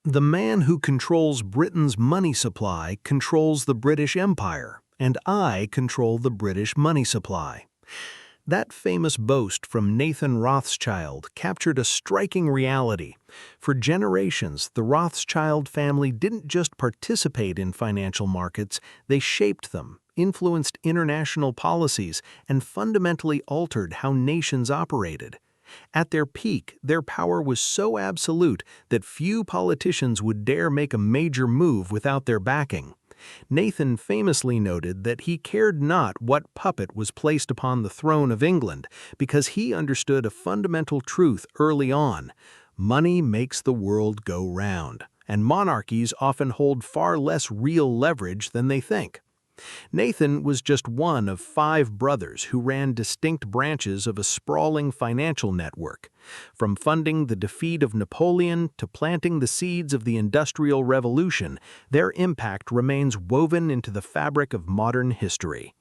The man who controls Britain's money supply controls the British Empire, and I control the British money supply. That famous boast from Nathan Rothschild captured a striking reality. For generations, the Rothschild family didn't just participate in financial markets, they shaped them, influenced international policies, and fundamentally altered how nations operated. At their peak, their power was so absolute that few politicians would dare make a major move without their backing. Nathan famously noted that he cared not what puppet was placed upon the throne of England because he understood a fundamental truth early on. Money makes the world go round, and monarchies often hold far less real leverage than they think. Nathan was just one of 5 brothers who ran distinct branches of a sprawling financial network. From funding the defeat of Napoleon to planting the seeds of the Industrial Revolution, their impact remains woven into the fabric of modern history.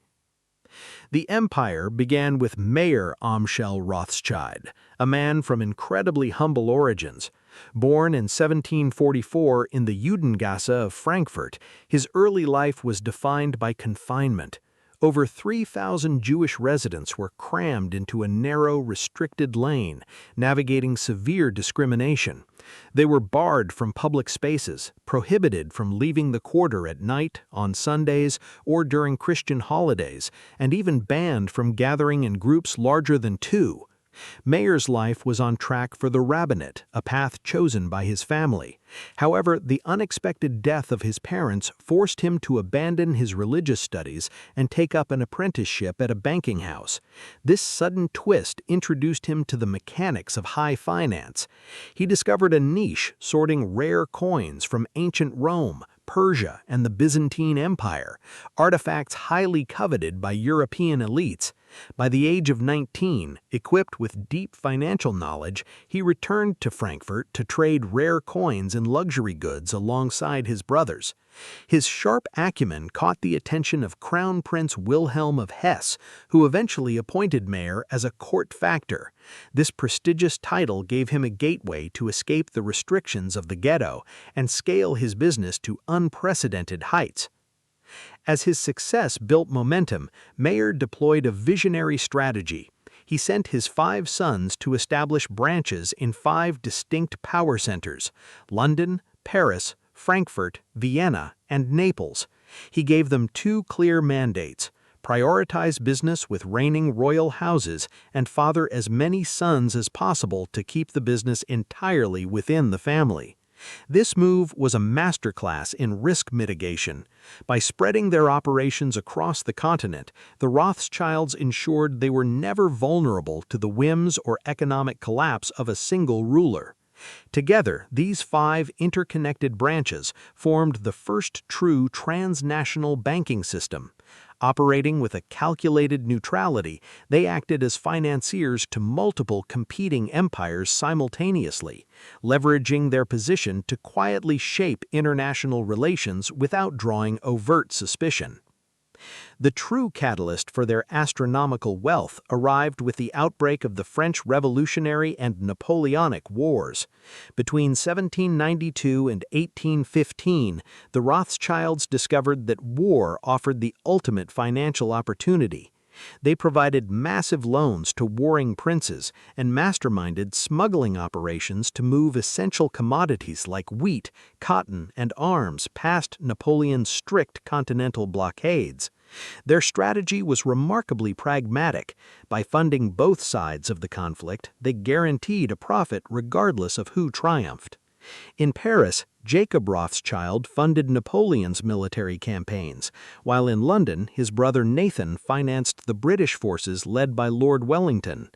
The empire began with Mayer Amschel Rothschild, a man from incredibly humble origins. Born in 1744 in the Judengasse of Frankfurt, his early life was defined by confinement. Over 3,000 Jewish residents were crammed into a narrow, restricted lane, navigating severe discrimination. They were barred from public spaces, prohibited from leaving the quarter at night, on Sundays, or during Christian holidays, and even banned from gathering in groups larger than 2. Mayer's life was on track for the rabbinate, a path chosen by his family. However, the unexpected death of his parents forced him to abandon his religious studies and take up an apprenticeship at a banking house. This sudden twist introduced him to the mechanics of high finance. He discovered a niche sorting rare coins from ancient Rome, Persia, and the Byzantine Empire, artifacts highly coveted by European elites. By the age of 19, equipped with deep financial knowledge, he returned to Frankfurt to trade rare coins and luxury goods alongside his brothers. His sharp acumen caught the attention of Crown Prince Wilhelm of Hesse, who eventually appointed Mayer as a court factor. This prestigious title gave him a gateway to escape the restrictions of the ghetto and scale his business to unprecedented heights. As his success built momentum, Mayer deployed a visionary strategy. He sent his 5 sons to establish branches in 5 distinct power centers: London, Paris, Frankfurt, Vienna, and Naples. He gave them 2 clear mandates: prioritize business with reigning royal houses and father as many sons as possible to keep the business entirely within the family. This move was a masterclass in risk mitigation. By spreading their operations across the continent, the Rothschilds ensured they were never vulnerable to the whims or economic collapse of a single ruler. Together, these 5 interconnected branches formed the first true transnational banking system. Operating with a calculated neutrality, they acted as financiers to multiple competing empires simultaneously, leveraging their position to quietly shape international relations without drawing overt suspicion. The true catalyst for their astronomical wealth arrived with the outbreak of the French Revolutionary and Napoleonic Wars. Between 1792 and 1815, the Rothschilds discovered that war offered the ultimate financial opportunity. They provided massive loans to warring princes and masterminded smuggling operations to move essential commodities like wheat, cotton, and arms past Napoleon's strict continental blockades. Their strategy was remarkably pragmatic. By funding both sides of the conflict, they guaranteed a profit regardless of who triumphed. In Paris, Jacob Rothschild funded Napoleon's military campaigns, while in London, his brother Nathan financed the British forces led by Lord Wellington.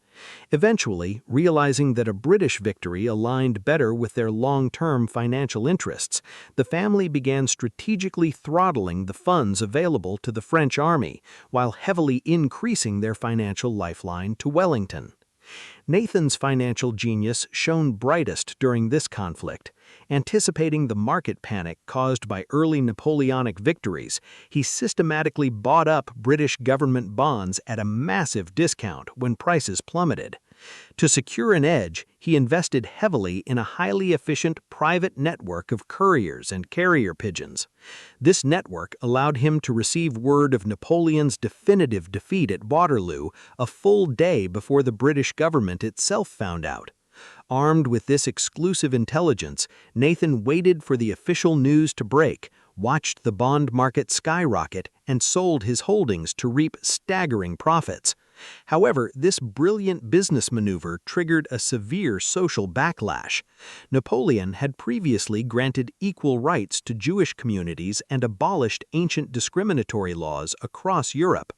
Eventually, realizing that a British victory aligned better with their long-term financial interests, the family began strategically throttling the funds available to the French army, while heavily increasing their financial lifeline to Wellington. Nathan's financial genius shone brightest during this conflict. Anticipating the market panic caused by early Napoleonic victories, he systematically bought up British government bonds at a massive discount when prices plummeted. To secure an edge, he invested heavily in a highly efficient private network of couriers and carrier pigeons. This network allowed him to receive word of Napoleon's definitive defeat at Waterloo a full day before the British government itself found out. Armed with this exclusive intelligence, Nathan waited for the official news to break, watched the bond market skyrocket, and sold his holdings to reap staggering profits. However, this brilliant business maneuver triggered a severe social backlash. Napoleon had previously granted equal rights to Jewish communities and abolished ancient discriminatory laws across Europe.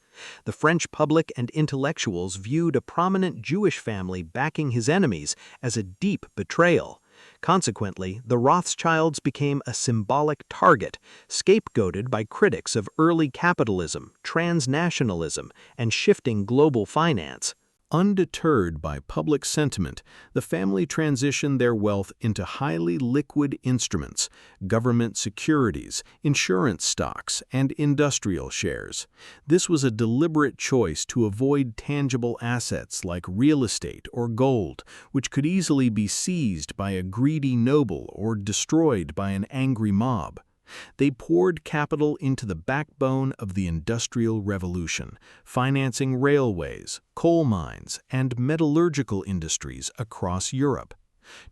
The French public and intellectuals viewed a prominent Jewish family backing his enemies as a deep betrayal. Consequently, the Rothschilds became a symbolic target, scapegoated by critics of early capitalism, transnationalism, and shifting global finance. Undeterred by public sentiment, the family transitioned their wealth into highly liquid instruments, government securities, insurance stocks, and industrial shares. This was a deliberate choice to avoid tangible assets like real estate or gold, which could easily be seized by a greedy noble or destroyed by an angry mob. They poured capital into the backbone of the Industrial Revolution, financing railways, coal mines, and metallurgical industries across Europe.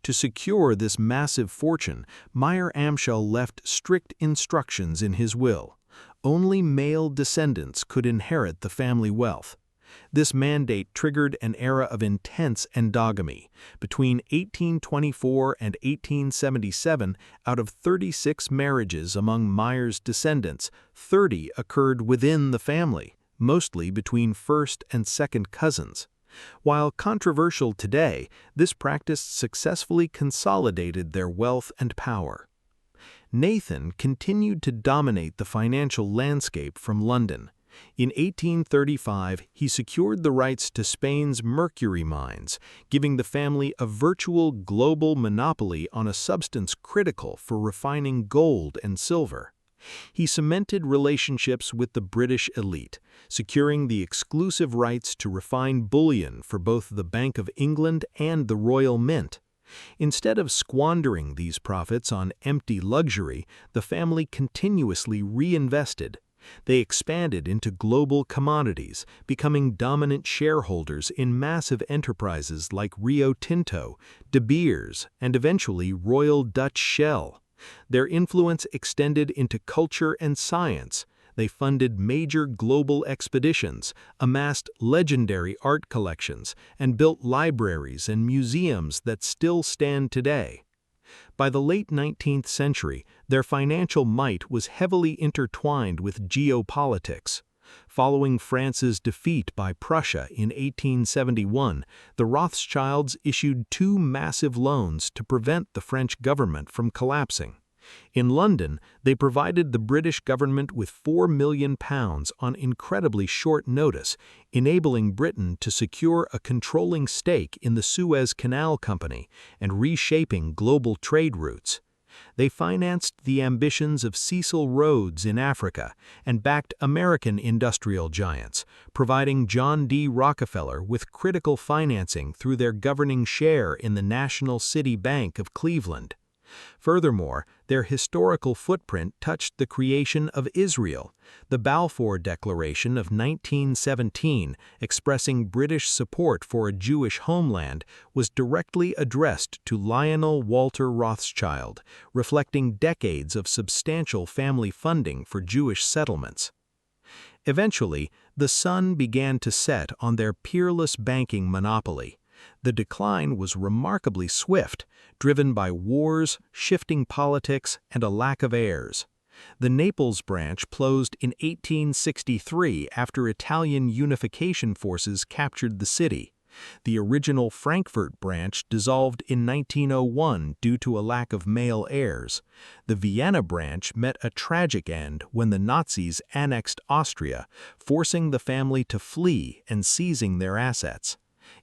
To secure this massive fortune, Meyer Amschel left strict instructions in his will. Only male descendants could inherit the family wealth. This mandate triggered an era of intense endogamy. Between 1824 and 1877, out of 36 marriages among Meyer's descendants, 30 occurred within the family, mostly between first and second cousins. While controversial today, this practice successfully consolidated their wealth and power. Nathan continued to dominate the financial landscape from London. In 1835, he secured the rights to Spain's mercury mines, giving the family a virtual global monopoly on a substance critical for refining gold and silver. He cemented relationships with the British elite, securing the exclusive rights to refine bullion for both the Bank of England and the Royal Mint. Instead of squandering these profits on empty luxury, the family continuously reinvested. They expanded into global commodities, becoming dominant shareholders in massive enterprises like Rio Tinto, De Beers, and eventually Royal Dutch Shell. Their influence extended into culture and science. They funded major global expeditions, amassed legendary art collections, and built libraries and museums that still stand today. By the late 19th century, their financial might was heavily intertwined with geopolitics. Following France's defeat by Prussia in 1871, the Rothschilds issued two massive loans to prevent the French government from collapsing. In London, they provided the British government with £4 million on incredibly short notice, enabling Britain to secure a controlling stake in the Suez Canal Company and reshaping global trade routes. They financed the ambitions of Cecil Rhodes in Africa and backed American industrial giants, providing John D. Rockefeller with critical financing through their governing share in the National City Bank of Cleveland. Furthermore, their historical footprint touched the creation of Israel. The Balfour Declaration of 1917, expressing British support for a Jewish homeland, was directly addressed to Lionel Walter Rothschild, reflecting decades of substantial family funding for Jewish settlements. Eventually, the sun began to set on their peerless banking monopoly. The decline was remarkably swift, driven by wars, shifting politics, and a lack of heirs. The Naples branch closed in 1863 after Italian unification forces captured the city. The original Frankfurt branch dissolved in 1901 due to a lack of male heirs. The Vienna branch met a tragic end when the Nazis annexed Austria, forcing the family to flee and seizing their assets.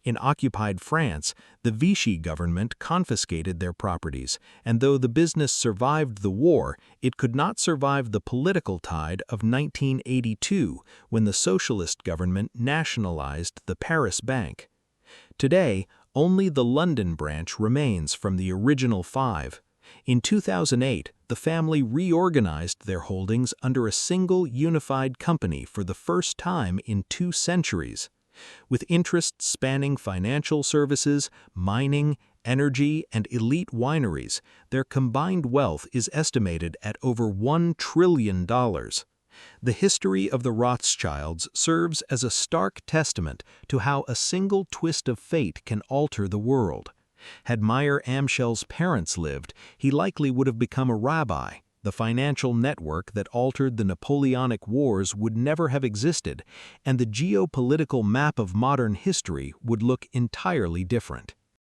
In occupied France, the Vichy government confiscated their properties, and though the business survived the war, it could not survive the political tide of 1982, when the socialist government nationalized the Paris Bank. Today, only the London branch remains from the original 5. In 2008, the family reorganized their holdings under a single unified company for the first time in 2 centuries. With interests spanning financial services, mining, energy, and elite wineries, their combined wealth is estimated at over $1 trillion. The history of the Rothschilds serves as a stark testament to how a single twist of fate can alter the world. Had Meyer Amschel's parents lived, he likely would have become a rabbi. The financial network that altered the Napoleonic Wars would never have existed, and the geopolitical map of modern history would look entirely different.